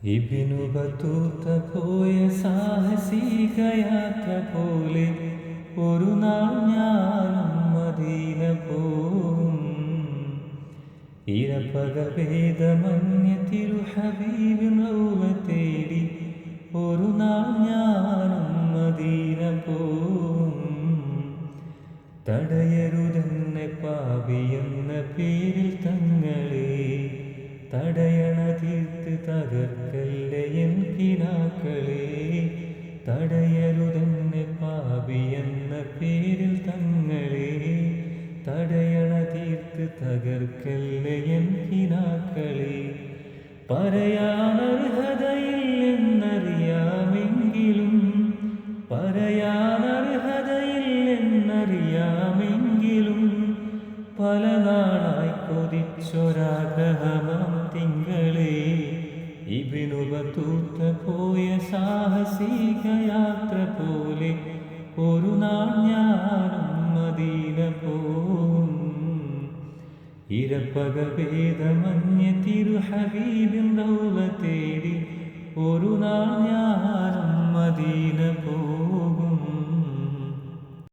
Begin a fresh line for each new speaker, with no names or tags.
Ibnu Battuta പോയ സാഹസിക യാത്ര പോലെ ഒരു നാൾ ഞാനും മദീന പോവും. ഇരപകഭേദമന്യ തിരുഹബീബിൻ റൗള തേടി ഒരു നാൾ ഞാനും മദീന പോവും. തടയരുതെന്നെ പാപിയെന്ന പേരിൽ തങ്ങളെ, തടയണ തീർത്ത് തകർക്കല്ലേ എൻ കിനാക്കളെ. തടയരുതെന്നെ പാപിയെന്ന പേരിൽ തങ്ങളെ, തടയണ തീർത്ത് തകർക്കല്ലേ എൻ കിനാക്കളെ. പറയാനർഹതയില്ലെന്നറിയാമെങ്കിലും, പറയാനർഹതയില്ലെന്നറിയാമെങ്കിലും, പല നാളായി കൊതിച്ചൊരാഗ്രഹമാം തിങ്കളെ. ഇബ്നു ബത്തൂത്ത പോയ സാഹസിക യാത്ര പോലെ ഒരു നാൾ ഞാനും മദീന പോവും. ഇരപകഭേദമന്യ തിരുഹബീബിൻ റൗള തേടി ഒരു നാൾ